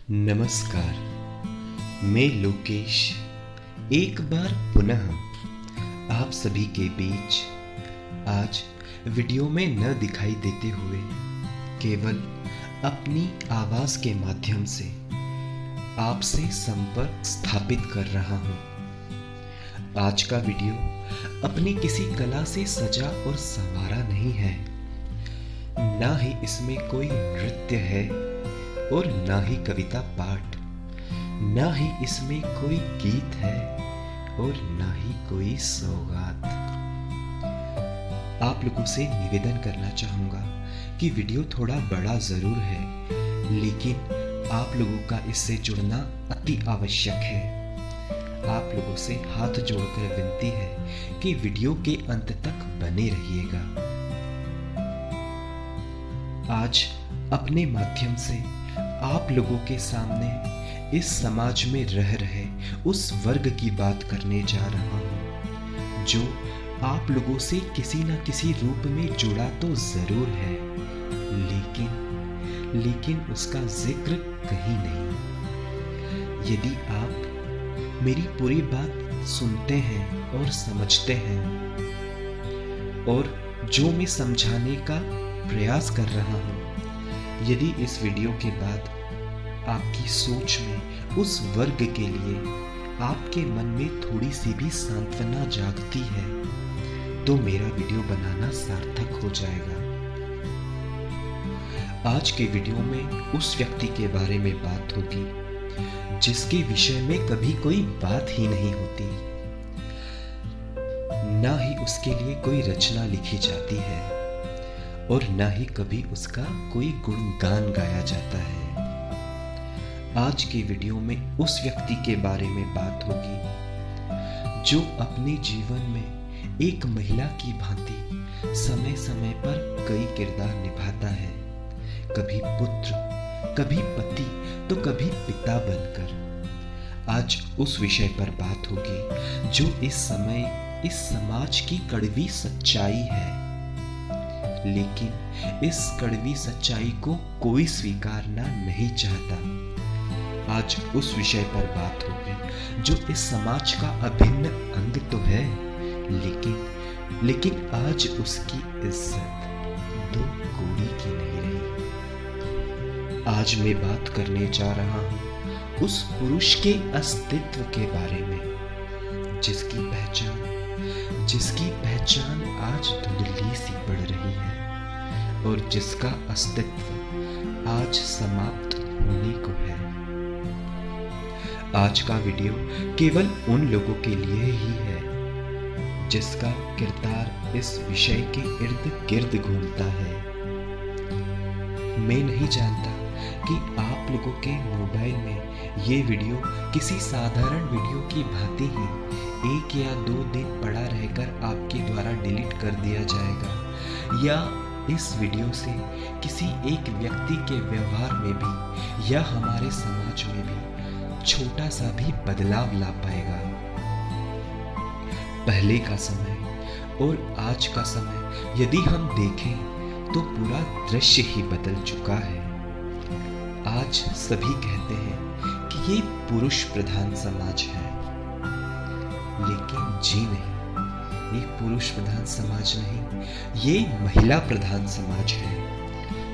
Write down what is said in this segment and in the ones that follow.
नमस्कार। मैं लोकेश एक बार पुनः आप सभी के बीच आज वीडियो में न दिखाई देते हुए केवल अपनी आवाज़ के माध्यम से आपसे संपर्क स्थापित कर रहा हूँ। आज का वीडियो अपनी किसी कला से सजा और संवारा नहीं है, ना ही इसमें कोई नृत्य है और ना ही कविता पाठ, ना ही इसमें कोई गीत है और ना ही कोई सौगात। आप लोगों से निवेदन करना चाहूंगा कि वीडियो थोड़ा बड़ा जरूर है, लेकिन आप लोगों का इससे जुड़ना अति आवश्यक है। आप लोगों से हाथ जोड़कर विनती है कि वीडियो के अंत तक बने रहिएगा। आज अपने माध्यम से आप लोगों के सामने इस समाज में रह रहे उस वर्ग की बात करने जा रहा हूं जो आप लोगों से किसी न किसी रूप में जुड़ा तो जरूर है, लेकिन उसका जिक्र कहीं नहीं। यदि आप मेरी पूरी बात सुनते हैं और समझते हैं और जो मैं समझाने का प्रयास कर रहा हूं, यदि इस वीडियो के बाद आपकी सोच में उस वर्ग के लिए आपके मन में थोड़ी सी भी सांत्वना जागती है, तो मेरा वीडियो बनाना सार्थक हो जाएगा। आज के वीडियो में उस व्यक्ति के बारे में बात होगी जिसके विषय में कभी कोई बात ही नहीं होती, ना ही उसके लिए कोई रचना लिखी जाती है और ना ही कभी उसका कोई गुणगान गाया जाता है। आज के वीडियो में उस व्यक्ति के बारे में बात होगी जो अपने जीवन में एक महिला की भांति समय समय पर कई किरदार निभाता है, कभी पुत्र, कभी पति, तो कभी पिता बनकर। आज उस विषय पर बात होगी जो इस समय इस समाज की कड़वी सच्चाई है, लेकिन इस कड़वी सच्चाई को कोई स्वीकारना नहीं चाहता। आज उस विषय पर बात होगी जो इस समाज का अभिन्न अंग तो है, लेकिन आज उसकी इज्जत दो कौड़ी की नहीं रही। आज मैं बात करने जा रहा हूं उस पुरुष के अस्तित्व के बारे में जिसकी पहचान आज धुंधली सी पड़ रही है और जिसका अस्तित्व आज समाप्त होने को है। आज का वीडियो केवल उन लोगों के लिए ही है जिसका किरदार इस विषय के इर्द गिर्द घूमता है। मैं नहीं जानता कि आप लोगों के मोबाइल में ये वीडियो किसी साधारण वीडियो की भांति ही 1 या 2 दिन पड़ा रहकर आपके द्वारा डिलीट कर दिया जाएगा, या इस वीडियो से किसी एक व्यक्ति के व्यवहार में भी या हमारे समाज में भी छोटा सा भी बदलाव ला पाएगा। पहले का समय और आज का समय यदि हम देखें तो पूरा दृश्य ही बदल चुका है। आज सभी कहते हैं कि ये पुरुष प्रधान समाज है, लेकिन जी नहीं, ये पुरुष प्रधान समाज नहीं, ये महिला प्रधान समाज है।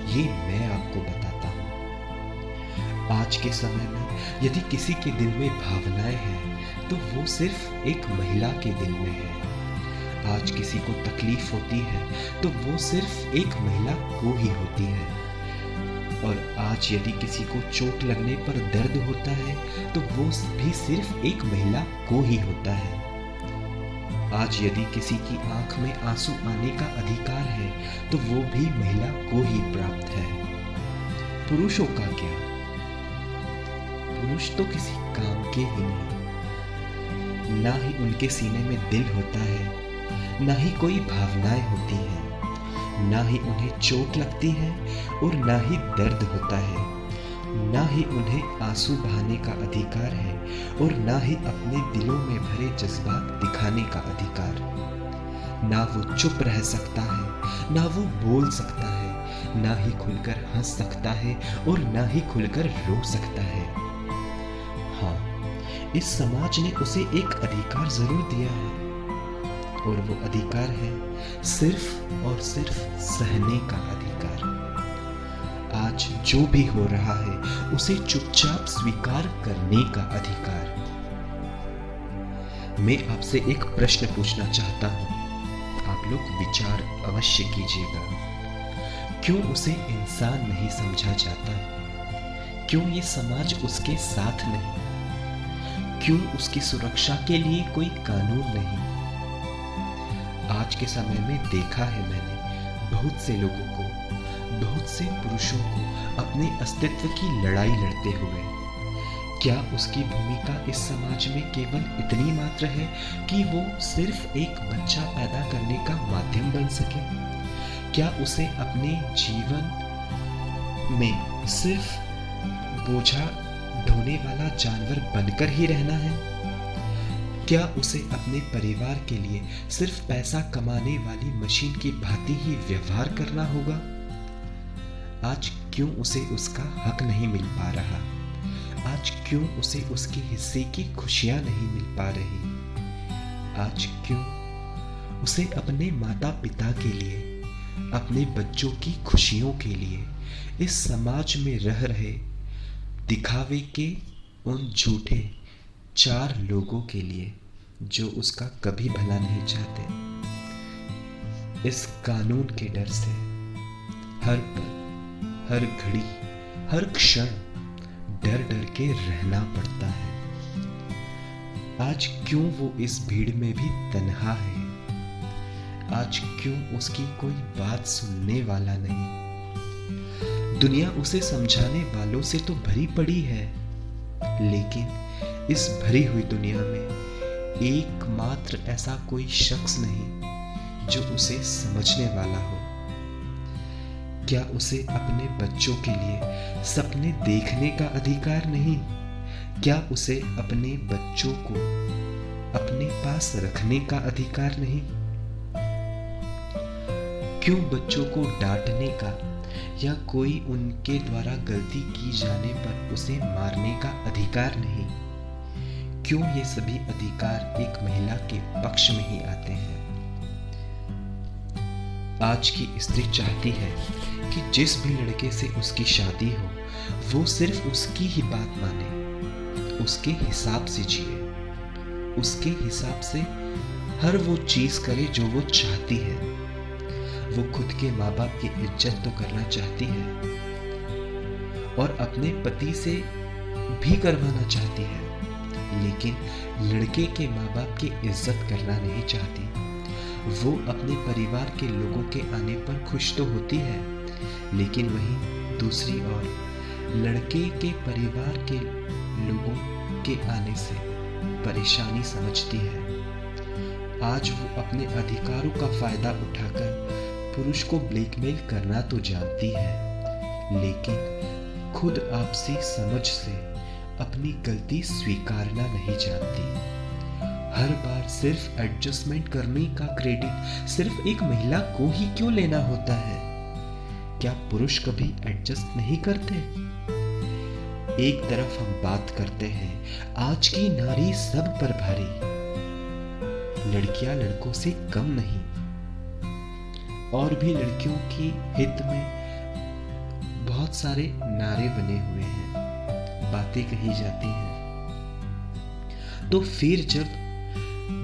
ये मैं आपको बताता हूँ। आज के समय में यदि किसी के दिल में भावनाएं हैं तो वो सिर्फ एक महिला के दिल में है। आज किसी को तकलीफ होती है तो वो सिर्फ एक महिला को ही होती है। और आज यदि किसी को चोट लगने पर दर्द होता है तो वो भी सिर्फ एक महिला को ही होता है। आज यदि किसी की आंख में आंसू आने का अधिकार है तो वो भी महिला को ही प्राप्त है। पुरुषों का क्या? पुरुष तो किसी काम के ही नहीं, ना ही उनके सीने में दिल होता है, ना ही कोई भावनाएं होती हैं, ना ही उन्हें चोट लगती है और ना ही दर्द होता है, ना ही उन्हें आंसू बहाने का अधिकार है और ना ही अपने दिलों में भरे जज्बात दिखाने का अधिकार। ना वो चुप रह सकता है, ना वो बोल सकता है, ना ही खुलकर हंस सकता है और ना ही खुलकर रो सकता है। हाँ, इस समाज ने उसे एक अधिकार जरूर दिया है, और वो अधिकार है सिर्फ और सिर्फ सहने का अधिकार। आज जो भी हो रहा है उसे चुपचाप स्वीकार करने का अधिकार। मैं आपसे एक प्रश्न पूछना चाहता हूं, आप लोग विचार अवश्य कीजिएगा। क्यों उसे इंसान नहीं समझा जाता? क्यों ये समाज उसके साथ नहीं? क्यों उसकी सुरक्षा के लिए कोई कानून नहीं? आज के समय में देखा है मैंने बहुत से लोगों को, बहुत से पुरुषों को अपने अस्तित्व की लड़ाई लड़ते हुए। क्या उसकी भूमिका इस समाज में केवल इतनी मात्र है कि वो सिर्फ एक बच्चा पैदा करने का माध्यम बन सके? क्या उसे अपने जीवन में सिर्फ बोझा ढोने वाला जानवर बनकर ही रहना है? क्या उसे अपने परिवार के लिए सिर्फ पैसा कमाने वाली मशीन की भांति ही व्यवहार करना होगा? आज क्यों उसे उसका हक नहीं मिल पा रहा? आज क्यों उसे उसके हिस्से की खुशियां नहीं मिल पा रही? आज क्यों उसे अपने माता पिता के लिए, अपने बच्चों की खुशियों के लिए इस समाज में रह रहे दिखावे के उन झूठे 4 लोगों के लिए जो उसका कभी भला नहीं चाहते, इस कानून के डर से हर पल, हर घड़ी, हर क्षण डर डर के रहना पड़ता है? आज क्यों वो इस भीड़ में भी तन्हा है? आज क्यों उसकी कोई बात सुनने वाला नहीं? दुनिया उसे समझाने वालों से तो भरी पड़ी है, लेकिन इस भरी हुई दुनिया में एकमात्र ऐसा कोई शख्स नहीं जो उसे समझने वाला हो। क्या उसे अपने बच्चों के लिए सपने देखने का अधिकार नहीं? क्या उसे अपने बच्चों को अपने पास रखने का अधिकार नहीं? क्यों बच्चों को डांटने का या कोई उनके द्वारा गलती की जाने पर उसे मारने का अधिकार नहीं? क्यों ये सभी अधिकार एक महिला के पक्ष में ही आते हैं? आज की स्त्री चाहती है कि जिस भी लड़के से उसकी शादी हो वो सिर्फ उसकी ही बात माने, उसके हिसाब से जिए, उसके हिसाब से हर वो चीज करे जो वो चाहती है। वो खुद के माँ बाप की इज्जत तो करना चाहती है और अपने पति से भी करवाना चाहती है, लेकिन लड़के के माँ बाप की इज्जत करना नहीं चाहती। वो अपने परिवार के लोगों के आने पर खुश तो होती है, लेकिन वहीं दूसरी ओर लड़के के परिवार के लोगों के आने से परेशानी समझती है। आज वो अपने अधिकारों का फायदा उठाकर पुरुष को ब्लैकमेल करना तो जानती है, लेकिन खुद आपसी समझ से अपनी गलती स्वीकारना नहीं जानती। हर बार सिर्फ एडजस्टमेंट करने का क्रेडिट सिर्फ एक महिला को ही क्यों लेना होता है? क्या पुरुष कभी एडजस्ट नहीं करते? एक तरफ हम बात करते हैं आज की नारी सब पर भारी, लड़कियां लड़कों से कम नहीं, और भी लड़कियों की हित में बहुत सारे नारे बने हुए हैं, बातें कही जाती हैं। तो फिर जब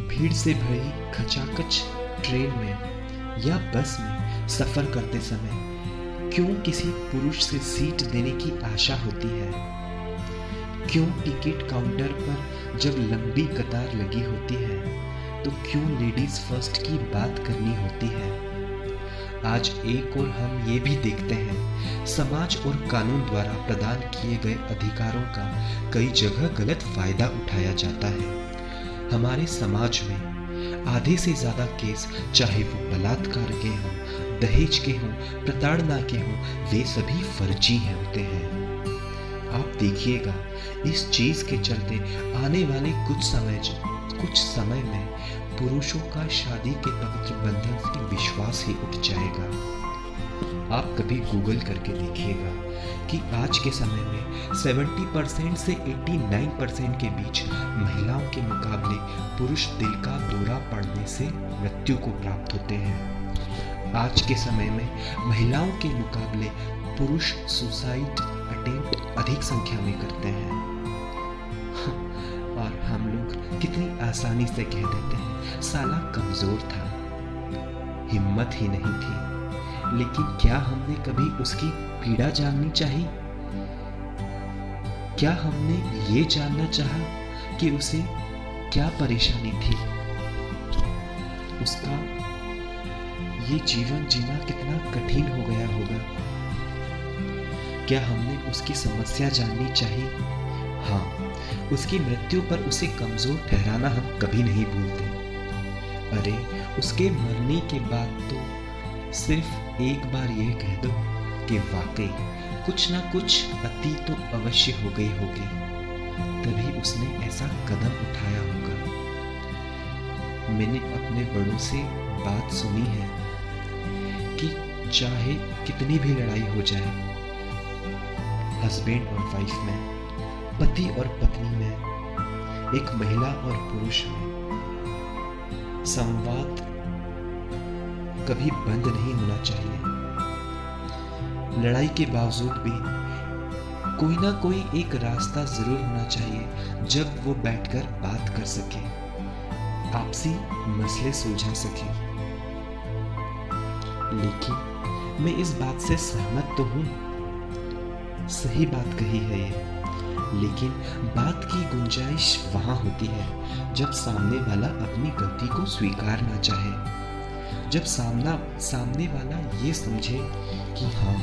भीड़ से भरी खचाखच ट्रेन में या बस में सफर करते समय क्यों किसी पुरुष से सीट देने की आशा होती है? क्यों टिकट काउंटर पर जब लंबी कतार लगी होती है तो क्यों लेडीज फर्स्ट की बात करनी होती है? आज एक और हम ये भी देखते हैं समाज और कानून द्वारा प्रदान किए गए अधिकारों का कई जगह गलत फायदा उठाया जाता है। हमारे समाज में आधे से ज्यादा केस, चाहे वो बलात्कार के हों, दहेज के हों, प्रताड़ना के हों, वे सभी फर्जी होते हैं। आप देखिएगा इस चीज के चलते आने वाले कुछ समय में पुरुषों का शादी के पवित्र बंधन से विश्वास ही उठ जाएगा। आप कभी गूगल करके देखिएगा कि आज के समय में 70% से 89% के बीच महिलाओं के मुकाबले पुरुष दिल का दौरा पड़ने से मृत्यु को प्राप्त होते हैं। आज के समय में महिलाओं के मुकाबले पुरुष सुसाइड अटेम्प्ट अधिक संख्या में करते हैं। और हम लोग कितनी आसानी से कह देते हैं साला कमजोर था, हिम्मत ही नहीं थी। लेकिन क्या हमने कभी उसकी पीड़ा जाननी चाहिए? क्या हमने ये जानना चाहा कि उसे क्या परेशानी थी? उसका ये जीवन जीना कितना कठिन हो गया होगा? क्या हमने उसकी समस्या जाननी चाहिए? हाँ, उसकी मृत्यु पर उसे कमजोर ठहराना हम कभी नहीं भूलते। अरे उसके मरने के बाद तो सिर्फ एक बार ये कह दो कि वाकई कुछ ना कुछ अति तो अवश्य हो गई होगी, तभी उसने ऐसा कदम उठाया होगा। मैंने अपने बड़ों से बात सुनी है कि चाहे कितनी भी लड़ाई हो जाए, हस्बैंड और वाइफ में, पति और पत्नी में, एक महिला और पुरुष में संवाद कभी बंद नहीं होना चाहिए। लड़ाई के बावजूद भी कोई ना कोई एक रास्ता जरूर होना चाहिए जब वो बैठकर बात कर सके, आपसी मसले सुलझा सके। लेकिन मैं इस बात से सहमत तो हूं, सही बात कही है ये, लेकिन बात की गुंजाइश वहां होती है जब सामने वाला अपनी गलती को स्वीकार ना चाहे, जब सामने वाला ये समझे कि हाँ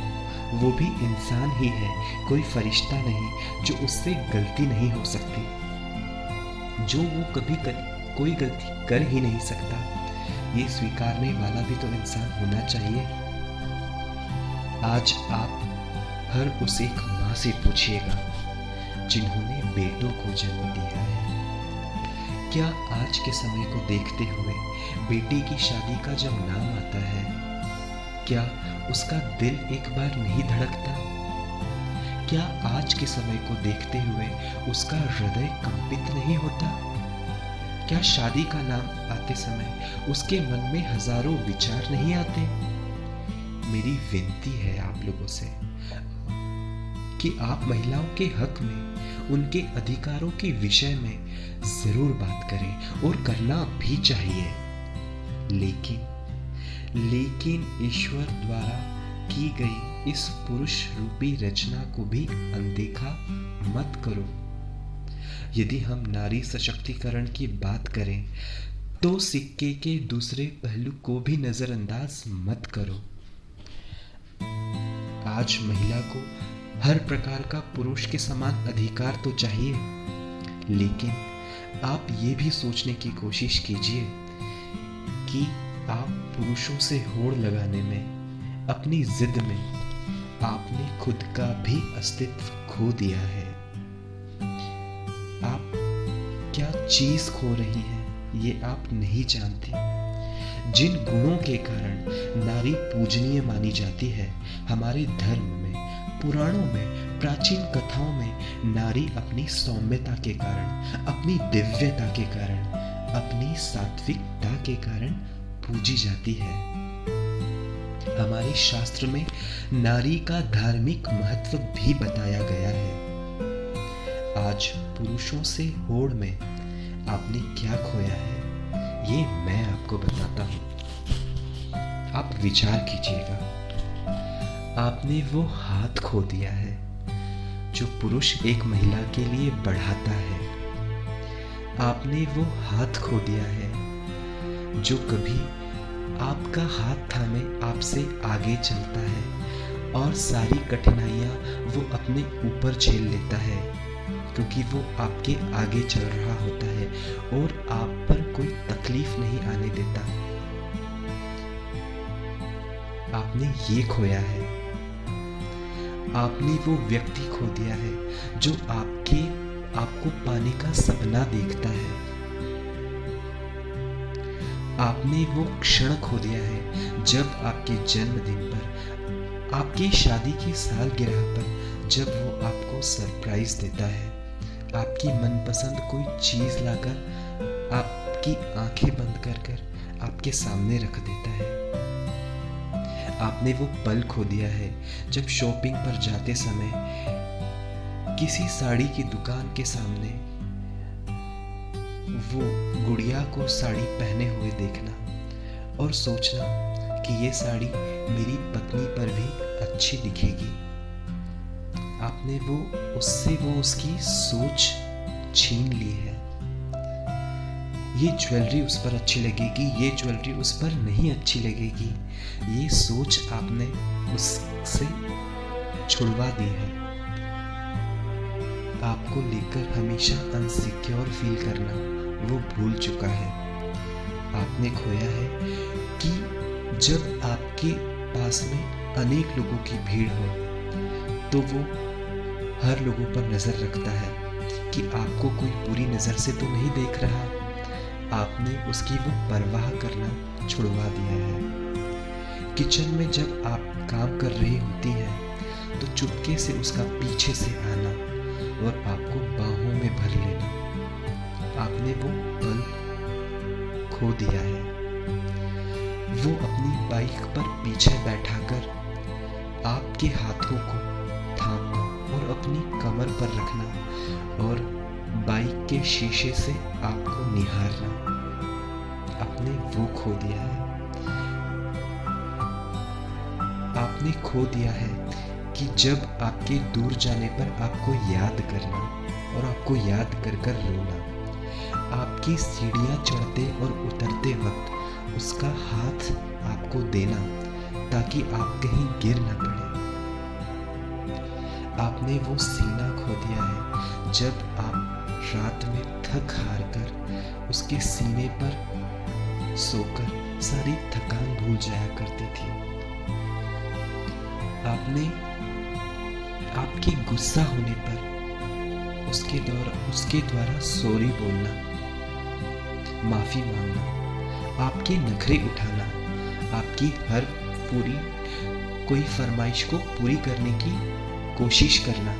वो भी इंसान ही है, कोई फरिश्ता नहीं जो उससे गलती नहीं हो सकती, जो वो कभी कोई गलती कर ही नहीं सकता, ये स्वीकारने वाला भी तो इंसान होना चाहिए। आज आप हर उस एक माँ से पूछिएगा जिन्होंने बेटों को जन्म दिया है, क्या आज के समय को देखते हुए बेटी की शादी का जब नाम आता है, क्या उसका दिल एक बार नहीं धड़कता? क्या आज के समय को देखते हुए उसका हृदय कंपित नहीं होता? क्या शादी का नाम आते समय उसके मन में हजारों विचार नहीं आते? मेरी विनती है आप लोगों से कि आप महिलाओं के हक में, उनके अधिकारों के विषय में जरूर बात करें और करना भी चाहिए, लेकिन ईश्वर द्वारा की गई इस पुरुष रूपी रचना को भी अनदेखा मत करो। यदि हम नारी सशक्तिकरण की बात करें तो सिक्के के दूसरे पहलू को भी नजरअंदाज मत करो। आज महिला को हर प्रकार का पुरुष के समान अधिकार तो चाहिए, लेकिन आप ये भी सोचने की कोशिश कीजिए कि आप पुरुषों से होड़ लगाने में, अपनी जिद में आपने खुद का भी अस्तित्व खो दिया है। आप क्या चीज खो रही हैं ये आप नहीं जानती। जिन गुणों के कारण नारी पूजनीय मानी जाती है, हमारे धर्म में, पुराणों में, प्राचीन कथाओं में नारी अपनी सौम्यता के कारण, अपनी दिव्यता के कारण, अपनी सात्विकता के कारण पूजी जाती है। हमारे शास्त्र में नारी का धार्मिक महत्व भी बताया गया है। आज पुरुषों से होड़ में आपने क्या खोया है, ये मैं आपको बताता हूं। आप विचार कीजिएगा, आपने वो हाथ खो दिया है जो पुरुष एक महिला के लिए बढ़ाता है। आपने वो हाथ खो दिया है जो कभी आपका हाथ थामे आपसे आगे चलता है और सारी कठिनाइयां वो अपने ऊपर झेल लेता है, क्योंकि वो आपके आगे चल रहा होता है और आप पर कोई तकलीफ नहीं आने देता। आपने ये खोया है। आपने वो व्यक्ति खो दिया है जो आपको पाने का सपना देखता है। आपने वो क्षण खो दिया है जब आपके जन्मदिन पर आपकी शादी की सालगिरह पर जब वो आपको सरप्राइज देता है, आपकी मनपसंद कोई चीज लाकर आपकी आंखें बंद कर कर आपके सामने रख देता है। आपने वो पल खो दिया है जब शॉपिंग पर जाते समय किसी साड़ी की दुकान के सामने वो गुड़िया को साड़ी पहने हुए देखना और सोचना कि ये साड़ी मेरी पत्नी पर भी अच्छी दिखेगी। आपने वो उसकी सोच छीन ली है। ये ज्वेलरी उस पर अच्छी लगेगी, ये ज्वेलरी उस पर नहीं अच्छी लगेगी, ये सोच आपने उससे छुड़वा दी है। आपको लेकर हमेशा अनसिक्योर फील करना वो भूल चुका है। आपने खोया है कि जब आपके पास में अनेक लोगों की भीड़ हो तो वो हर लोगों पर नजर रखता है कि आपको कोई बुरी नजर से तो नहीं देख रहा। आपने उसकी वो परवाह करना छुड़वा दिया है। किचन में जब आप काम कर रही होती हैं तो चुपके से उसका पीछे से आना और आपको बाहों में भर लेना। आपने वो पल खो दिया है। वो अपनी बाइक पर पीछे बैठाकर आपके हाथों को थामना और अपनी कमर पर रखना और बाइक के शीशे से आपको निहारना, आपने वो खो दिया है। आपने खो दिया है कि जब आपके दूर जाने पर आपको याद करना और आपको याद कर कर रोना, आपकी सीढ़ियां चढ़ते और उतरते वक्त उसका हाथ आपको देना ताकि आप कहीं गिर न पड़े। आपने वो सीना खो दिया है जब आप रात में थक हार कर उसके सीने पर सोकर सारी थकान भूल जाया करती थी। आपने आपके गुस्सा होने पर उसके द्वारा सॉरी बोलना, माफी मांगना, आपके नखरे उठाना, आपकी हर कोई फरमाइश को पूरी करने की कोशिश करना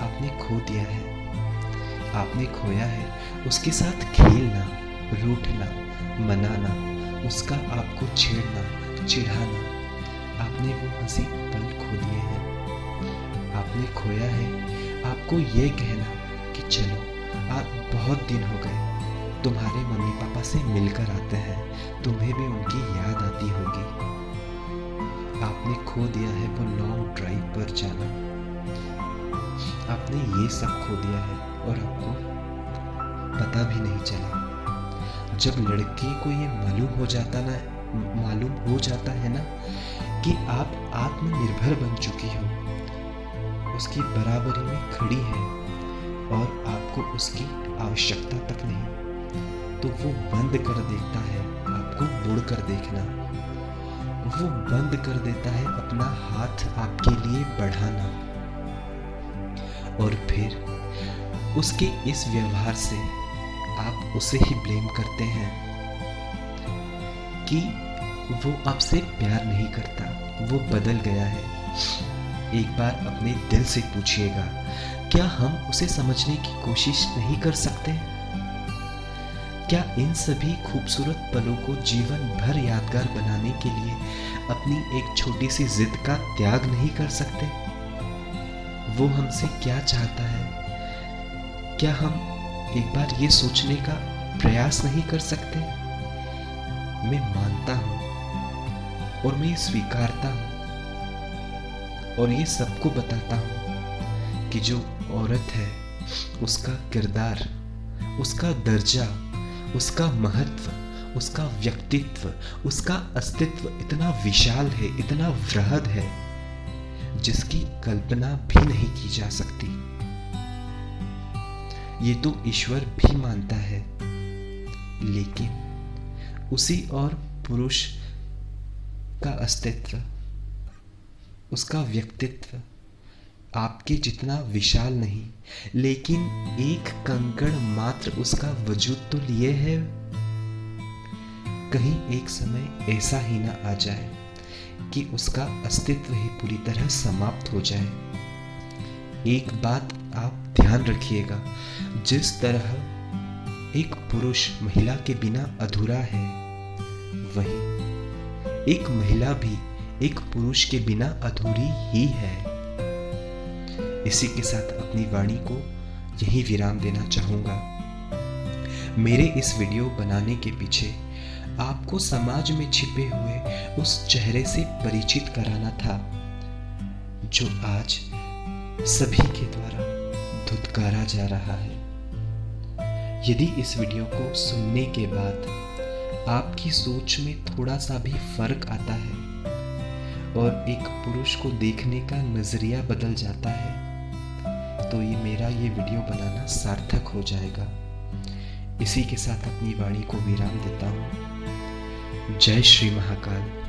आपने खो दिया है। आपने खोया है उसके साथ खेलना, रूठना, मनाना, उसका आपको छेड़ना, चिढ़ाना। आपने वो हंसी पल खो दिए हैं। आपने खोया है आपको ये कहना कि चलो आज बहुत दिन हो गए, तुम्हारे मम्मी पापा से मिलकर आते हैं, तुम्हें भी उनकी याद आती होगी। आपने खो दिया है वो लॉन्ग ड्राइव पर जाना। आपने ये सब खो दिया है और आपको पता भी नहीं चला। जब लड़के को ये मालूम हो जाता है ना कि आप आत्मनिर्भर बन चुकी हो, उसकी बराबरी में खड़ी है और आपको उसकी आवश्यकता तक नहीं, तो वो बंद कर देता है आपको मुड़ कर देखना। वो बंद कर देता है अपना हाथ आपके लिए बढ़ाना। और फिर उसके इस व्यवहार से आप उसे ही ब्लेम करते हैं कि वो आपसे प्यार नहीं करता, वो बदल गया है। एक बार अपने दिल से पूछिएगा, क्या हम उसे समझने की कोशिश नहीं कर सकते? क्या इन सभी खूबसूरत पलों को जीवन भर यादगार बनाने के लिए अपनी एक छोटी सी जिद का त्याग नहीं कर सकते? वो हमसे क्या चाहता है, क्या हम एक बार ये सोचने का प्रयास नहीं कर सकते? मैं मानता हूं और मैं स्वीकारता हूं और ये सबको बताता हूं कि जो औरत है उसका किरदार, उसका दर्जा, उसका महत्व, उसका व्यक्तित्व, उसका अस्तित्व इतना विशाल है, इतना वृहद है, जिसकी कल्पना भी नहीं की जा सकती। ये तो ईश्वर भी मानता है, लेकिन उसी और पुरुष का अस्तित्व, उसका व्यक्तित्व आपके जितना विशाल नहीं, लेकिन एक कंकड़ मात्र उसका वजूद तो लिए है। कहीं एक समय ऐसा ही ना आ जाए कि उसका अस्तित्व ही पूरी तरह समाप्त हो जाए। एक बात आप ध्यान रखिएगा, जिस तरह एक पुरुष महिला के बिना अधूरा है, वही एक महिला भी एक पुरुष के बिना अधूरी ही है। इसी के साथ अपनी वाणी को यही विराम देना चाहूंगा। मेरे इस वीडियो बनाने के पीछे आपको समाज में छिपे हुए उस चेहरे से परिचित कराना था, जो आज सभी के द्वारा धुतकारा जा रहा है। यदि इस वीडियो को सुनने के बाद आपकी सोच में थोड़ा सा भी फर्क आता है और एक पुरुष को देखने का नजरिया बदल जाता है, तो ये मेरा ये वीडियो बनाना सार्थक हो जाएगा। इसी के साथ अपनी वाणी को विराम देता हूँ। जय श्री महाकाल।